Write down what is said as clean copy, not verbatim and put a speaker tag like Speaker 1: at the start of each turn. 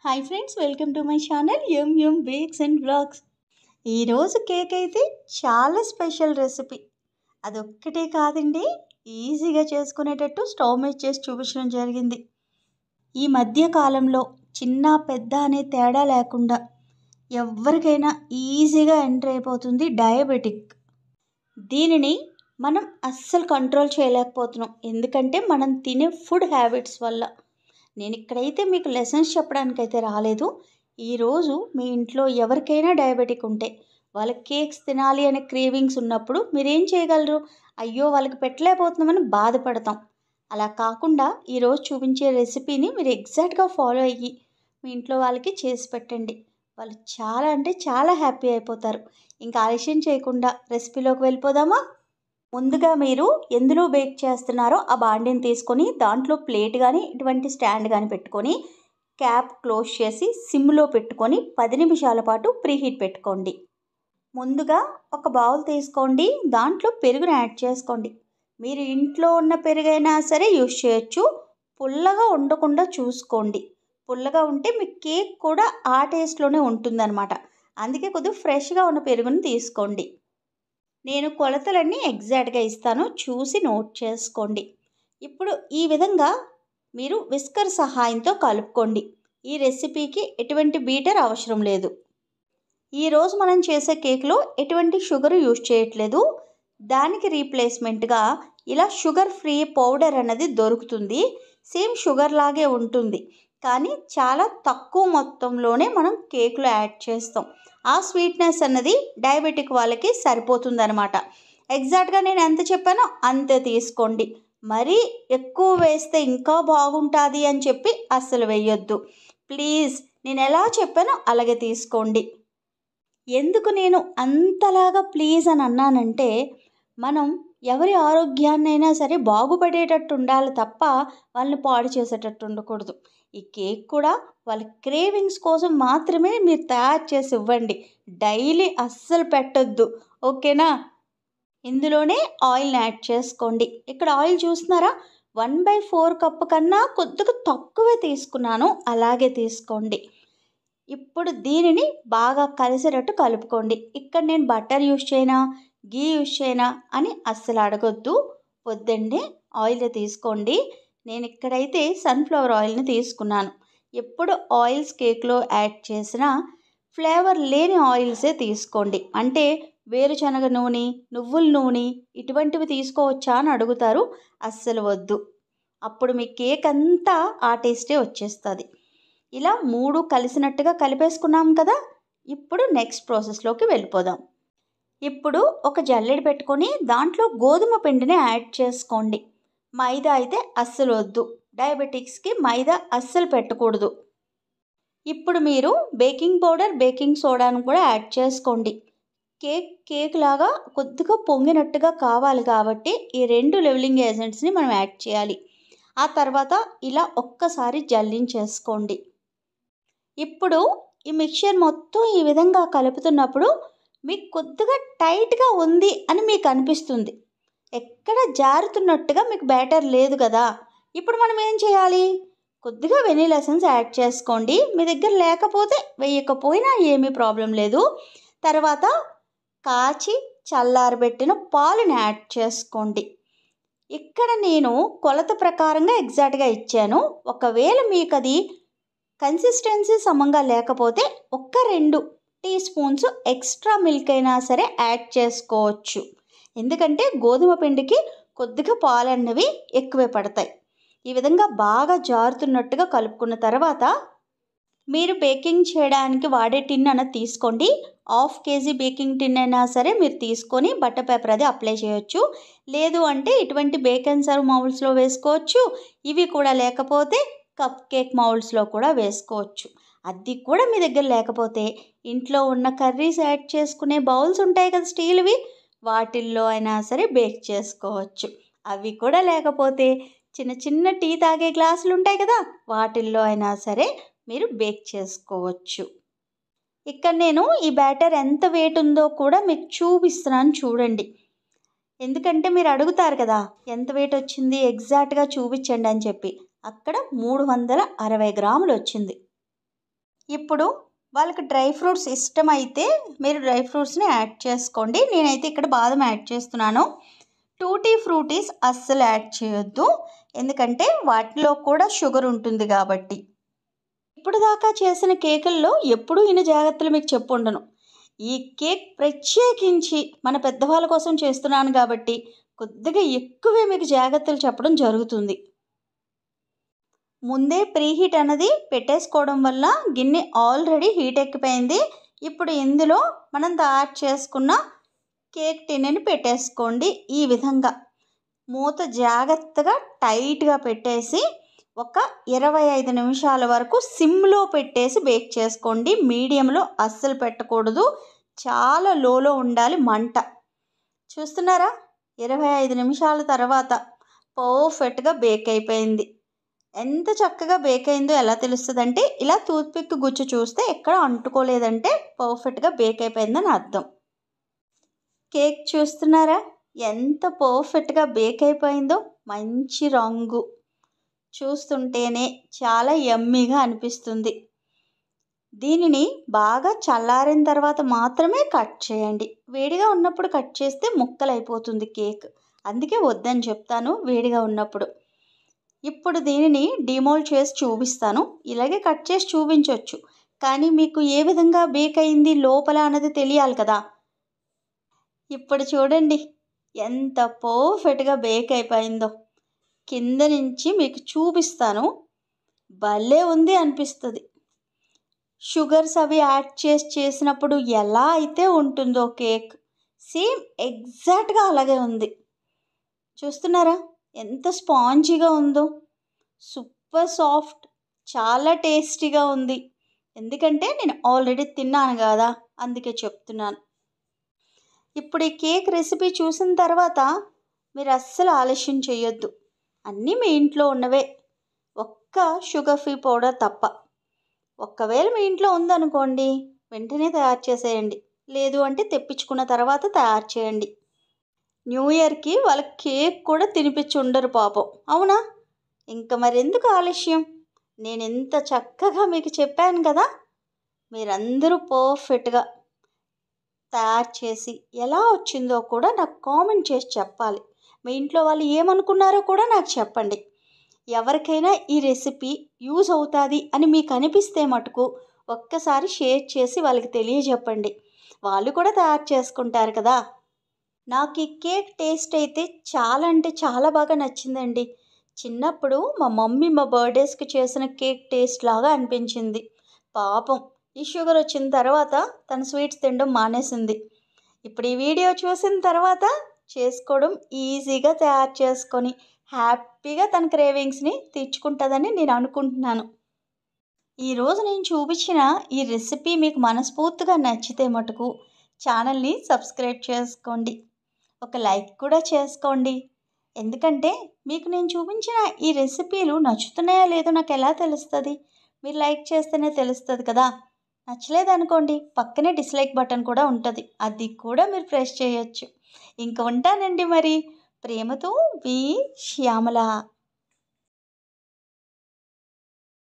Speaker 1: Hi friends, welcome to my channel M bakes and vlogs. ఈరోజు cake అయితే చాలా special recipe. అదొక్కటే కాదండి, ఈజీగా చేసుకునేటట్టు స్టవ్ మీద చేసి చూపించడం జరిగింది. ఈ మధ్య కాలంలో చిన్న పెద్ద అనే తేడా లేకుండా ఎవరికైనా ఈజీగా ఎంటర్ అయిపోతుంది డయాబెటిక్. దీనిని మనం అస్సలు కంట్రోల్ చేయలేకపోతున్నాం, ఎందుకంటే మనం తినే ఫుడ్ హ్యాబిట్స్ వల్ల. నేను ఇక్కడైతే మీకు లెసన్స్ చెప్పడానికైతే రాలేదు. ఈరోజు మీ ఇంట్లో ఎవరికైనా డయాబెటిక్ ఉంటే వాళ్ళకి కేక్స్ తినాలి అనే క్రేవింగ్స్ ఉన్నప్పుడు మీరేం చేయగలరు? అయ్యో వాళ్ళకి పెట్టలేకపోతున్నామని బాధపడతాం. అలా కాకుండా ఈరోజు చూపించే రెసిపీని మీరు ఎగ్జాక్ట్గా ఫాలో అయ్యి మీ ఇంట్లో వాళ్ళకి చేసి పెట్టండి. వాళ్ళు చాలా అంటే చాలా హ్యాపీ అయిపోతారు. ఇంకా ఆలస్యం చేయకుండా రెసిపీలోకి వెళ్ళిపోదామా? ముందుగా మీరు ఎందులో బేక్ చేస్తున్నారో ఆ బాండిని తీసుకొని దాంట్లో ప్లేట్ కానీ ఇటువంటి స్టాండ్ కానీ పెట్టుకొని క్యాప్ క్లోజ్ చేసి సిమ్లో పెట్టుకొని 10 నిమిషాల పాటు ప్రీహీట్ పెట్టుకోండి. ముందుగా ఒక బౌల్ తీసుకోండి, దాంట్లో పెరుగును యాడ్ చేసుకోండి. మీరు ఇంట్లో ఉన్న పెరుగైనా సరే యూజ్ చేయొచ్చు. పుల్లగా ఉండకుండా చూసుకోండి. పుల్లగా ఉంటే మీ కేక్ కూడా ఆ టేస్ట్లోనే ఉంటుందన్నమాట. అందుకే కొద్దిగా ఫ్రెష్గా ఉన్న పెరుగుని తీసుకోండి. నేను కొలతలన్నీ ఎగ్జాక్ట్గా ఇస్తాను, చూసి నోట్ చేసుకోండి. ఇప్పుడు ఈ విధంగా మీరు విస్కర్ సహాయంతో కలుపుకోండి. ఈ రెసిపీకి ఎటువంటి బీటర్ అవసరం లేదు. ఈరోజు మనం చేసే కేక్లో ఎటువంటి షుగర్ యూజ్ చేయట్లేదు. దానికి రీప్లేస్మెంట్గా ఇలా షుగర్ ఫ్రీ పౌడర్ అన్నది దొరుకుతుంది. సేమ్ షుగర్ లాగే ఉంటుంది, కానీ చాలా తక్కువ మొత్తంలోనే మనం కేక్లో యాడ్ చేస్తాం. ఆ స్వీట్నెస్ అన్నది డయాబెటిక్ వాళ్ళకి సరిపోతుందన్నమాట. ఎగ్జాక్ట్గా నేను ఎంత చెప్పానో అంతే తీసుకోండి. మరీ ఎక్కువ వేస్తే ఇంకా బాగుంటుంది అని చెప్పి అస్సలు వేయొద్దు. ప్లీజ్, నేను ఎలా చెప్పానో అలాగే తీసుకోండి. ఎందుకు నేను అంతలాగా ప్లీజ్ అని అన్నానంటే, మనం ఎవరి ఆరోగ్యాన్నైనా సరే బాగుపడేటట్టు ఉండాలి తప్ప వాళ్ళని పాడు చేసేటట్టు ఉండకూడదు. ఈ కేక్ కూడా వాళ్ళ క్రేవింగ్స్ కోసం మాత్రమే మీరు తయారు చేసి ఇవ్వండి. డైలీ అస్సలు పెట్టొద్దు, ఓకేనా? ఇందులోనే ఆయిల్ని యాడ్ చేసుకోండి. ఇక్కడ ఆయిల్ చూస్తున్నారా, 1/4 కప్పు కన్నా కొద్దిగా తక్కువే తీసుకున్నాను, అలాగే తీసుకోండి. ఇప్పుడు దీనిని బాగా కలిసేటట్టు కలుపుకోండి. ఇక్కడ నేను బటర్ యూజ్ చేయనా, గీ యూజ్ చేయనా అని అస్సలు అడగొద్దు. వద్దండి, ఆయిల్ తీసుకోండి. నేను ఇక్కడైతే సన్ఫ్లవర్ ఆయిల్ని తీసుకున్నాను. ఎప్పుడు ఆయిల్స్ కేక్లో యాడ్ చేసినా ఫ్లేవర్ లేని ఆయిల్సే తీసుకోండి. అంటే వేరుశనగ నూనె, నువ్వుల నూనె ఇటువంటివి తీసుకోవచ్చా అని అడుగుతారు. అస్సలు వద్దు, అప్పుడు మీ కేక్ అంతా ఆ టేస్టే వచ్చేస్తుంది. ఇలా 3 కలిసినట్టుగా కలిపేసుకున్నాం కదా. ఇప్పుడు నెక్స్ట్ ప్రాసెస్లోకి వెళ్ళిపోదాం. ఇప్పుడు ఒక జల్లెడ పెట్టుకొని దాంట్లో గోధుమ పిండిని యాడ్ చేసుకోండి. మైదా అయితే అస్సలు వద్దు, డయాబెటిక్స్కి మైదా అస్సలు పెట్టకూడదు. ఇప్పుడు మీరు బేకింగ్ పౌడర్, బేకింగ్ సోడాను కూడా యాడ్ చేసుకోండి. కేక్ లాగా కొద్దిగా పొంగినట్టుగా కావాలి కాబట్టి ఈ 2 లెవెలింగ్ ఏజెంట్స్ని మనం యాడ్ చేయాలి. ఆ తర్వాత ఇలా ఒక్కసారి జల్లించేసుకోండి. ఇప్పుడు ఈ మిక్చర్ మొత్తం ఈ విధంగా కలుపుతున్నప్పుడు మీకు కొద్దిగా టైట్గా ఉంది అని మీకు అనిపిస్తుంది. ఎక్కడ జారుతున్నట్టుగా మీకు బ్యాటర్ లేదు కదా. ఇప్పుడు మనం ఏం చేయాలి? కొద్దిగా వెనిలా ఎసెన్స్ యాడ్ చేసుకోండి. మీ దగ్గర లేకపోతే వేయకపోయినా ఏమీ ప్రాబ్లం లేదు. తర్వాత కాచి చల్లారబెట్టిన పాలుని యాడ్ చేసుకోండి. ఇక్కడ నేను కొలత ప్రకారంగా ఎగ్జాక్ట్గా ఇచ్చాను. ఒకవేళ మీకు అది కన్సిస్టెన్సీ సమంగా లేకపోతే 1-2 టీ స్పూన్స్ ఎక్స్ట్రా మిల్క్ అయినా సరే యాడ్ చేసుకోవచ్చు. ఎందుకంటే గోధుమ పిండికి కొద్దిగా పాలు అన్నవి ఎక్కువే పడతాయి. ఈ విధంగా బాగా జారుతున్నట్టుగా కలుపుకున్న తర్వాత మీరు బేకింగ్ చేయడానికి వాడే టిన్ అన్నది తీసుకోండి. 1/2 kg బేకింగ్ టిన్ అయినా సరే మీరు తీసుకొని బటర్ పేపర్ అది అప్లై చేయొచ్చు. లేదు అంటే ఇటువంటి బేక్ అండ్ సర్వ్ మౌల్డ్స్లో వేసుకోవచ్చు. ఇవి కూడా లేకపోతే కప్ కేక్ మౌల్డ్స్లో కూడా వేసుకోవచ్చు. అది కూడా మీ దగ్గర లేకపోతే ఇంట్లో ఉన్న కర్రీస్ యాడ్ చేసుకునే బౌల్స్ ఉంటాయి కదా, స్టీల్వి, వాటిల్లో అయినా సరే బేక్ చేసుకోవచ్చు. అవి కూడా లేకపోతే చిన్న చిన్న టీ తాగే గ్లాసులు ఉంటాయి కదా, వాటిల్లో అయినా సరే మీరు బేక్ చేసుకోవచ్చు. ఇక్కడ నేను ఈ బ్యాటర్ ఎంత వెయిట్ ఉందో కూడా మీకు చూపిస్తున్నాను, చూడండి. ఎందుకంటే మీరు అడుగుతారు కదా ఎంత వెయిట్ వచ్చింది ఎగ్జాక్ట్గా చూపించండి అని చెప్పి. అక్కడ 360 గ్రాములు వచ్చింది. ఇప్పుడు వాళ్ళకి డ్రై ఫ్రూట్స్ ఇష్టమైతే మీరు డ్రై ఫ్రూట్స్ని యాడ్ చేసుకోండి. నేనైతే ఇక్కడ బాదం యాడ్ చేస్తున్నాను. టూటీ ఫ్రూటీస్ అస్సలు యాడ్ చేయొద్దు, ఎందుకంటే వాటిలో కూడా షుగర్ ఉంటుంది కాబట్టి. ఇప్పుడు దాకా చేసిన కేకుల్లో ఎప్పుడూ ఇన్ని జాగ్రత్తలు మీకు చెప్పుండను. ఈ కేక్ ప్రత్యేకించి మన పెద్దవాళ్ళ కోసం చేస్తున్నాను కాబట్టి కొద్దిగా ఎక్కువే మీకు జాగ్రత్తలు చెప్పడం జరుగుతుంది. ముందే ప్రీహీట్ అన్నది పెట్టేసుకోవడం వల్ల గిన్నె ఆల్రెడీ హీట్ ఎక్కిపోయింది. ఇప్పుడు ఇందులో మనం తయారు చేసుకున్న కేక్ టిన్ని పెట్టేసుకోండి. ఈ విధంగా మూత జాగ్రత్తగా టైట్గా పెట్టేసి ఒక 25 నిమిషాల వరకు సిమ్లో పెట్టేసి బేక్ చేసుకోండి. మీడియంలో అస్సలు పెట్టకూడదు, చాలా లోలో ఉండాలి మంట. చూస్తున్నారా, 25 నిమిషాల తర్వాత పర్ఫెక్ట్గా బేక్ అయిపోయింది. ఎంత చక్కగా బేక్ అయిందో ఎలా తెలుస్తుంది అంటే, ఇలా టూత్పిక్ గుచ్చి చూస్తే ఎక్కడ అంటుకోలేదంటే పర్ఫెక్ట్గా బేక్ అయిపోయిందని అర్థం. కేక్ చూస్తున్నారా ఎంత పర్ఫెక్ట్గా బేక్ అయిపోయిందో. మంచి రంగు, చూస్తుంటేనే చాలా యమ్మీగా అనిపిస్తుంది. దీనిని బాగా చల్లారిన తర్వాత మాత్రమే కట్ చేయండి. వేడిగా ఉన్నప్పుడు కట్ చేస్తే ముక్కలు అయిపోతుంది కేక్, అందుకే వద్దని చెప్తాను వేడిగా ఉన్నప్పుడు. ఇప్పుడు దీనిని డిమోల్డ్ చేసి చూపిస్తాను. ఇలాగే కట్ చేసి చూపించవచ్చు, కానీ మీకు ఏ విధంగా బేక్ అయింది లోపల అన్నది తెలియాలి కదా. ఇప్పుడు చూడండి ఎంత పర్ఫెక్ట్గా బేక్ అయిపోయిందో. కింద నుంచి మీకు చూపిస్తాను, భలే ఉంది అనిపిస్తుంది. షుగర్స్ అవి యాడ్ చేసినప్పుడు ఎలా అయితే ఉంటుందో కేక్, సేమ్ ఎగ్జాక్ట్గా అలాగే ఉంది. చూస్తున్నారా ఎంత స్పాంజీగా ఉందో, సూపర్ సాఫ్ట్, చాలా టేస్టీగా ఉంది. ఎందుకంటే నేను ఆల్రెడీ తిన్నాను కదా, అందుకే చెప్తున్నాను. ఇప్పుడు ఈ కేక్ రెసిపీ చూసిన తర్వాత మీరు అస్సలు ఆలస్యం చేయొద్దు. అన్నీ మీ ఇంట్లో ఉన్నవే, ఒక్క షుగర్ ఫ్రీ పౌడర్ తప్ప. ఒక్కవేళ మీ ఇంట్లో ఉందనుకోండి వెంటనే తయారు చేసేయండి, లేదు అంటే తెప్పించుకున్న తర్వాత తయారు చేయండి. న్యూ ఇయర్కి వాళ్ళకి కేక్ కూడా తినిపించి ఉండరు పాపం, అవునా? ఇంకా మరెందుకు ఆలస్యం, నేను ఎంత చక్కగా మీకు చెప్పాను కదా. మీరందరూ పర్ఫెక్ట్గా తయారు చేసి ఎలా వచ్చిందో కూడా నాకు కామెంట్ చేసి చెప్పాలి. మీ ఇంట్లో వాళ్ళు ఏమనుకున్నారో కూడా నాకు చెప్పండి. ఎవరికైనా ఈ రెసిపీ యూజ్ అవుతుంది అని మీకు అనిపిస్తే మటుకు ఒక్కసారి షేర్ చేసి వాళ్ళకి తెలియజెప్పండి, వాళ్ళు కూడా తయారు చేసుకుంటారు కదా. నాకు ఈ కేక్ టేస్ట్ అయితే చాలా అంటే చాలా బాగా నచ్చిందండి. చిన్నప్పుడు మా మమ్మీ మా బర్త్డేస్కి చేసిన కేక్ టేస్ట్ లాగా అనిపించింది. పాపం ఈ షుగర్ వచ్చిన తర్వాత తన స్వీట్స్ తినడం మానేసింది. ఇప్పుడు ఈ వీడియో చూసిన తర్వాత చేసుకోవడం ఈజీగా తయారు చేసుకొని హ్యాపీగా తన క్రేవింగ్స్ని తీర్చుకుంటుందని నేను అనుకుంటున్నాను. ఈరోజు నేను చూపించిన ఈ రెసిపీ మీకు మనస్ఫూర్తిగా నచ్చితే మటుకు ఛానల్ని సబ్స్క్రైబ్ చేసుకోండి, ఒక లైక్ కూడా చేసుకోండి. ఎందుకంటే మీకు నేను చూపించిన ఈ రెసిపీలు నచ్చుతున్నాయో లేదో నాకు ఎలా తెలుస్తుంది? మీరు లైక్ చేస్తేనే తెలుస్తుంది కదా. నచ్చలేదనుకోండి పక్కనే డిస్లైక్ బటన్ కూడా ఉంటుంది, అది కూడా మీరు ప్రెస్ చేయొచ్చు. ఇంక ఉంటానండి మరి. ప్రేమతో మీ శ్యామల.